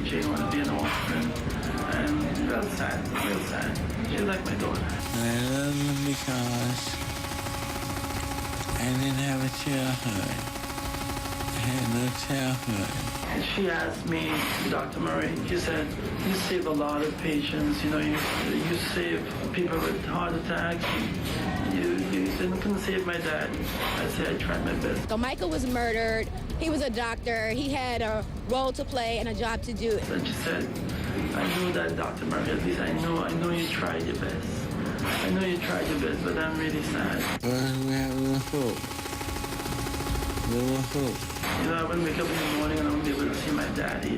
Jane wanted to be an orphan. And real sad. She's like my daughter. I love her because I didn't have a childhood. I had no childhood. And she asked me, Dr. Murray, she said, you save a lot of patients, you know, you save people with heart attacks. You couldn't save my dad. I said, I tried my best. So Michael was murdered. He was a doctor. He had a role to play and a job to do. But she said, I know that, Dr. Murray, at least I know you tried your best. I know you tried your best, but I'm really sad. But we have a little hope. Little hope. You know, I wouldn't wake up in the morning and I wouldn't be able to see my daddy.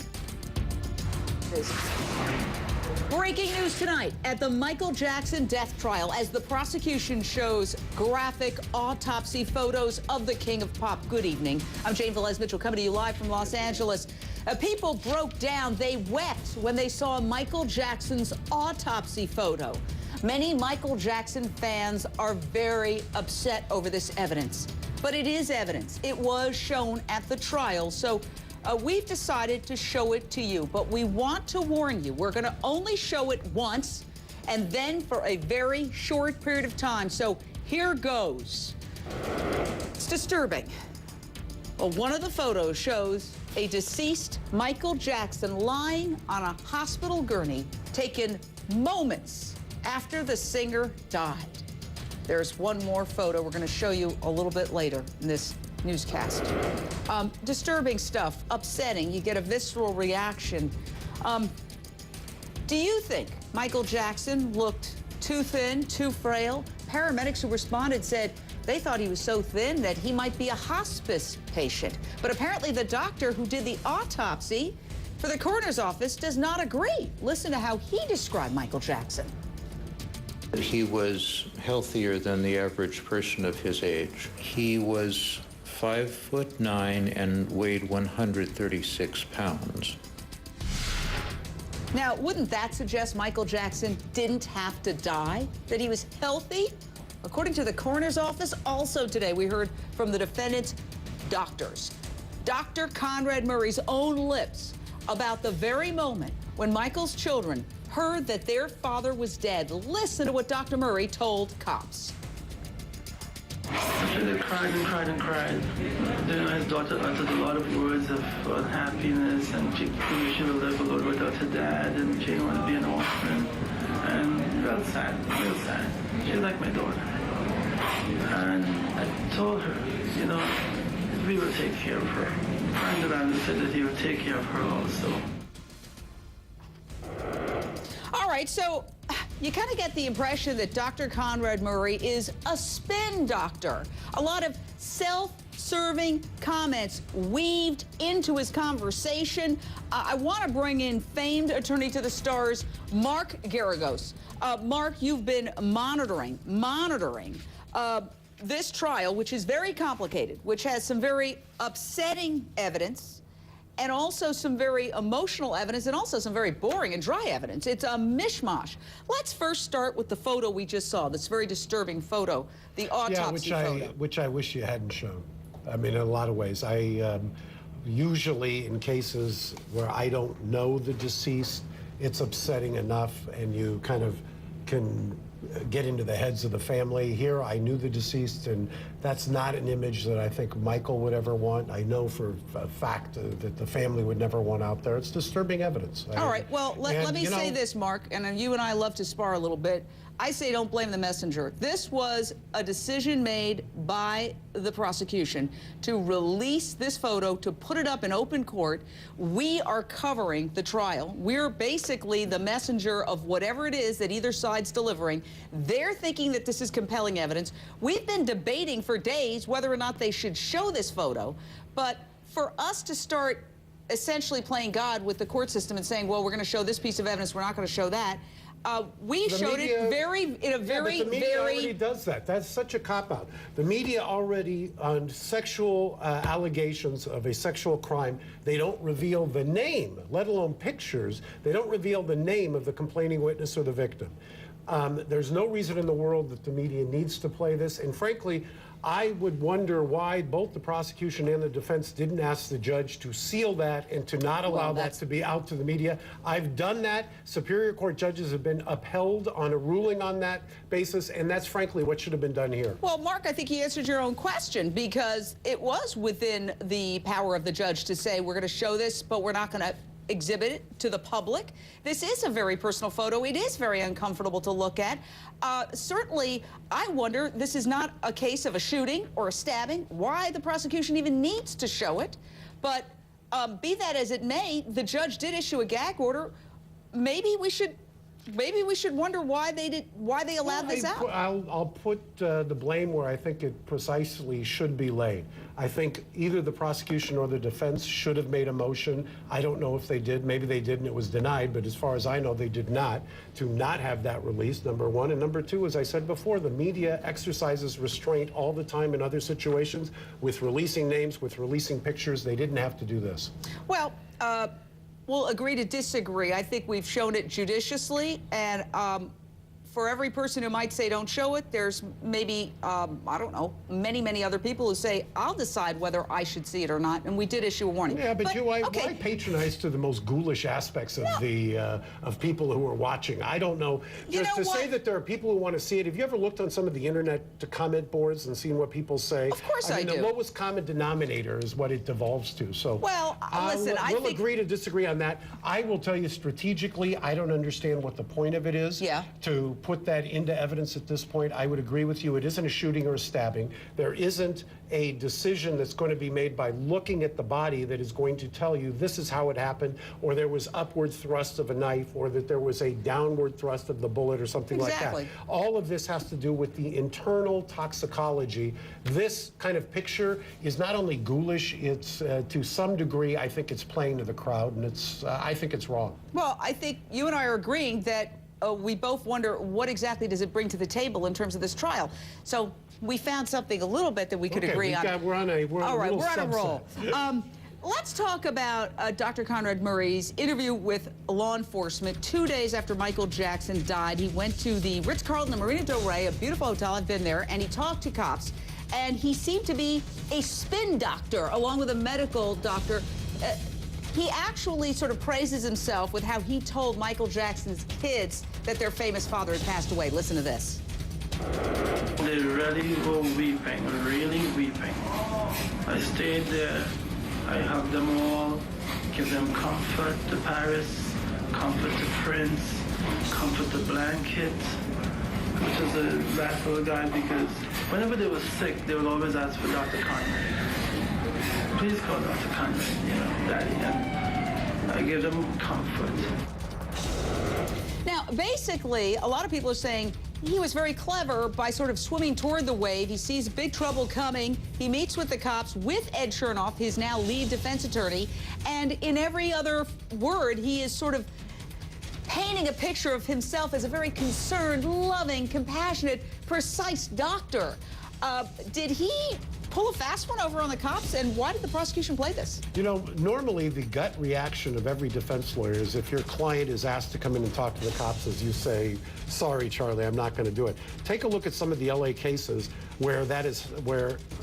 Breaking news tonight at the Michael Jackson death trial as the prosecution shows graphic autopsy photos of the King of Pop. Good evening. I'm Jane Velez Mitchell coming to you live from Los Angeles. People broke down. They wept when they saw Michael Jackson's autopsy photo. Many Michael Jackson fans are very upset over this evidence. But it is evidence. It was shown at the trial, so we've decided to show it to you. But we want to warn you, we're going to only show it once and then for a very short period of time. So here goes. It's disturbing. Well, one of the photos shows a deceased Michael Jackson lying on a hospital gurney taken moments after the singer died. There's one more photo we're going to show you a little bit later in this newscast. Disturbing stuff, upsetting. You get a visceral reaction. Do you think Michael Jackson looked too thin, too frail? Paramedics who responded said they thought he was so thin that he might be a hospice patient. But apparently the doctor who did the autopsy for the coroner's office does not agree. Listen to how he described Michael Jackson. He was healthier than the average person of his age. He was 5'9" and weighed 136 pounds. Now, wouldn't that suggest Michael Jackson didn't have to die? That he was healthy? According to the coroner's office, also today we heard from the defendant's doctors. Dr. Conrad Murray's own lips about the very moment when Michael's children heard that their father was dead. Listen to what Dr. Murray told cops. They cried and cried and cried. Then his daughter uttered a lot of words of unhappiness, and she would live alone without her dad, and she wanted to be an orphan. And real sad. She's like my daughter. And I told her, you know, we will take care of her. And Miranda said that he would take care of her also. All right, so you kind of get the impression that Dr. Conrad Murray is a spin doctor. A lot of self-serving comments weaved into his conversation. I want to bring in famed attorney to the stars, Mark Garagos. Mark, you've been monitoring this trial, which is very complicated, which has some very upsetting evidence, and also some very emotional evidence, and also some very boring and dry evidence. It's a mishmash. Let's first start with the photo we just saw, this very disturbing photo, the autopsy photo. Which I wish you hadn't shown. I mean, in a lot of ways. I usually, in cases where I don't know the deceased, it's upsetting enough, and you kind of can get into the heads of the family. Here, I knew the deceased, and that's not an image that I think Michael would ever want. I know for a fact that the family would never want out there. It's disturbing evidence. All right, well, let me say this, Mark, and you and I love to spar a little bit. I say don't blame the messenger. This was a decision made by the prosecution to release this photo, to put it up in open court. We are covering the trial. We're basically the messenger of whatever it is that either side's delivering. They're thinking that this is compelling evidence. We've been debating for days whether or not they should show this photo, but for us to start essentially playing God with the court system and saying, well, we're going to show this piece of evidence, we're not going to show that, we showed it in a very, but the media already does that. That's such a cop-out. The media already, on sexual allegations of a sexual crime, they don't reveal the name, let alone pictures. They don't reveal the name of the complaining witness or the victim. There's no reason in the world that the media needs to play this. And frankly, I would wonder why both the prosecution and the defense didn't ask the judge to seal that and to not allow that to be out to the media. I've done that. Superior Court judges have been upheld on a ruling on that basis, and that's frankly what should have been done here. Well, Mark, I think you answered your own question, because it was within the power of the judge to say, we're going to show this, but we're not going to exhibit it to the public. This is a very personal photo. It is very uncomfortable to look at. Certainly, I wonder, this is not a case of a shooting or a stabbing, why the prosecution even needs to show it. But be that as it may, the judge did issue a gag order. Maybe we should wonder why they allowed this out. I'll put the blame where I think it precisely should be laid. I think either the prosecution or the defense should have made a motion. I don't know if they did. Maybe they did and it was denied, but as far as I know, they did not, to not have that released, number one. And number two, as I said before, the media exercises restraint all the time in other situations with releasing names, with releasing pictures. They didn't have to do this. Well, we'll agree to disagree. I think we've shown it judiciously, and for every person who might say don't show it, there's maybe, I don't know, many other people who say, I'll decide whether I should see it or not, and we did issue a warning. Yeah, but why patronize to the most ghoulish aspects of of people who are watching? I don't know. Just to say that there are people who want to see it, have you ever looked on some of the internet comment boards and seen what people say? Of course I do. The lowest common denominator is what it devolves to. So, well, listen, we'll agree to disagree on that. I will tell you strategically, I don't understand what the point of it is. Yeah. To put that into evidence at this point. I would agree with you. It isn't a shooting or a stabbing. There isn't a decision that's going to be made by looking at the body that is going to tell you this is how it happened, or there was upward thrust of a knife, or that there was a downward thrust of the bullet or something like that. All of this has to do with the internal toxicology. This kind of picture is not only ghoulish, it's to some degree, I think it's playing to the crowd, and it's I think it's wrong. Well, I think you and I are agreeing that we both wonder what exactly does it bring to the table in terms of this trial. So we found something a little bit that we could agree on. We're on a roll. Let's talk about Dr. Conrad Murray's interview with law enforcement 2 days after Michael Jackson died. He went to the Ritz-Carlton in Marina Del Rey, a beautiful hotel. I've been there, and he talked to cops. And he seemed to be a spin doctor, along with a medical doctor. He actually sort of praises himself with how he told Michael Jackson's kids that their famous father had passed away. Listen to this. They really were weeping, really weeping. I stayed there. I hugged them all, give them comfort to Paris, comfort to Prince, comfort to Blanket, which is a bad little guy because whenever they were sick, they would always ask for Dr. Conrad. Please call Dr. Conrad, Daddy, and I give them comfort. Now, basically, a lot of people are saying he was very clever by sort of swimming toward the wave. He sees big trouble coming. He meets with the cops with Ed Chernoff, his now lead defense attorney, and in every other word, he is sort of painting a picture of himself as a very concerned, loving, compassionate, precise doctor. Did he pull a fast one over on the cops, and why did the prosecution play this? Normally the gut reaction of every defense lawyer is if your client is asked to come in and talk to the cops, as you say, sorry, Charlie, I'm not going to do it. Take a look at some of the LA cases where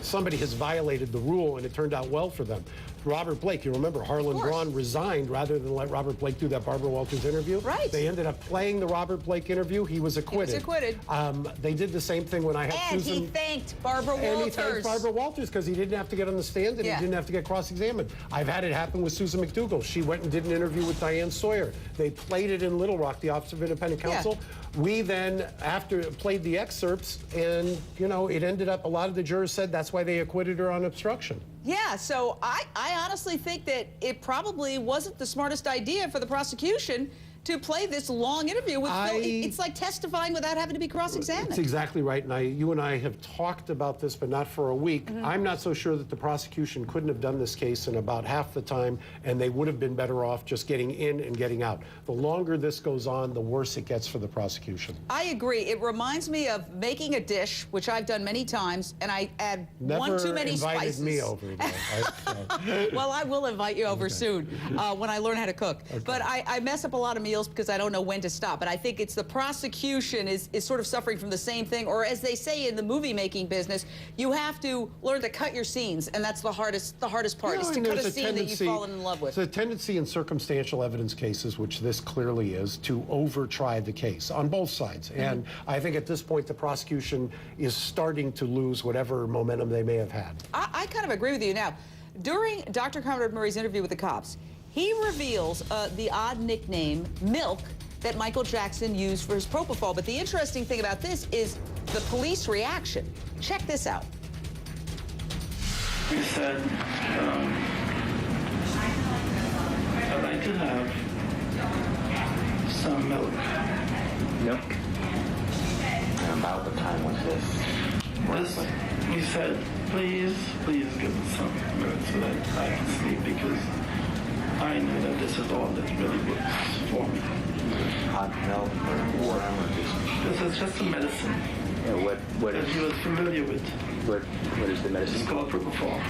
somebody has violated the rule and it turned out well for them. Robert Blake, you remember Harlan Braun resigned rather than let Robert Blake do that Barbara Walters interview. Right. They ended up playing the Robert Blake interview. He was acquitted. He was acquitted. They did the same thing when I had and Susan. he thanked Barbara Walters. And he thanked Barbara Walters because he didn't have to get on the stand and he didn't have to get cross-examined. I've had it happen with Susan McDougal. She went and did an interview with Diane Sawyer. They played it in Little Rock, the Office of Independent Counsel. We then, after played the excerpts, and it ended up, a lot of the jurors said that's why they acquitted her on obstruction. Yeah, so I honestly think that it probably wasn't the smartest idea for the prosecution to play this long interview with Phil. It's like testifying without having to be cross-examined. That's exactly right, and you and I have talked about this, but not for a week. I'm not so sure that the prosecution couldn't have done this case in about half the time, and they would have been better off just getting in and getting out. The longer this goes on, the worse it gets for the prosecution. I agree. It reminds me of making a dish, which I've done many times, and I add one too many spices. Never invited me over. Well, I will invite you over soon when I learn how to cook. But I mess up a lot of meals heels because I don't know when to stop. But I think it's the prosecution is sort of suffering from the same thing. Or as they say in the movie-making business, you have to learn to cut your scenes, and that's the hardest part, is to cut a scene that you've fallen in love with. There's a tendency in circumstantial evidence cases, which this clearly is, to over-try the case on both sides. And I think at this point, the prosecution is starting to lose whatever momentum they may have had. I kind of agree with you. Now, during Dr. Conrad Murray's interview with the cops, he reveals the odd nickname, Milk, that Michael Jackson used for his propofol. But the interesting thing about this is the police reaction. Check this out. He said, I'd like to have some milk. Milk? And about what time was this? He said, please give me some milk so that I can sleep, because I know that this is all that really works for me. Hot milk or warm or just... This is just a medicine Yeah, what that is... he was familiar with. What is the medicine It's called propofol.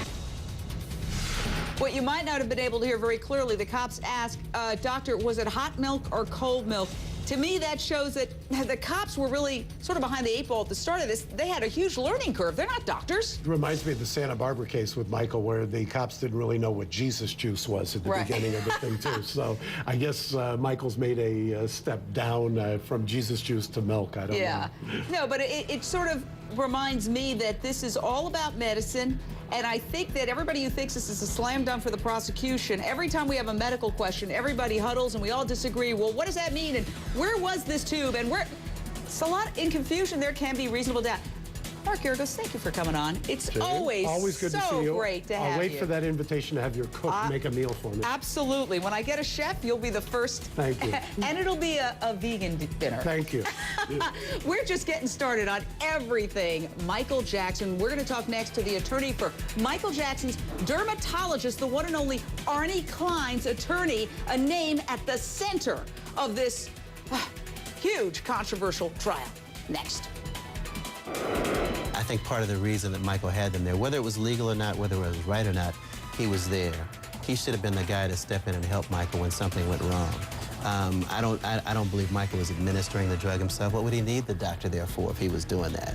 What you might not have been able to hear very clearly, the cops asked, Doctor, was it hot milk or cold milk? To me, that shows that the cops were really sort of behind the 8 ball at the start of this. They had a huge learning curve. They're not doctors. It reminds me of the Santa Barbara case with Michael, where the cops didn't really know what Jesus juice was at the beginning of the thing, too. So I guess Michael's made a step down from Jesus juice to milk. I don't know. No, but it sort of reminds me that this is all about medicine. And I think that everybody who thinks this is a slam dunk for the prosecution, every time we have a medical question, everybody huddles and we all disagree. Well, what does that mean? And where was this tube? And it's a lot in confusion. There can be reasonable doubt. Mark Garagos, thank you for coming on. It's Jane, always good to see you. Great to have you. I'll wait for that invitation to have your cook make a meal for me. Absolutely. When I get a chef, you'll be the first. Thank you. And it'll be a vegan dinner. Thank you. We're just getting started on everything Michael Jackson. We're going to talk next to the attorney for Michael Jackson's dermatologist, the one and only Arnie Klein's attorney, a name at the center of this huge controversial trial. Next. I think part of the reason that Michael had them there, whether it was legal or not, whether it was right or not, he was there. He should have been the guy to step in and help Michael when something went wrong. I don't believe Michael was administering the drug himself. What would he need the doctor there for if he was doing that?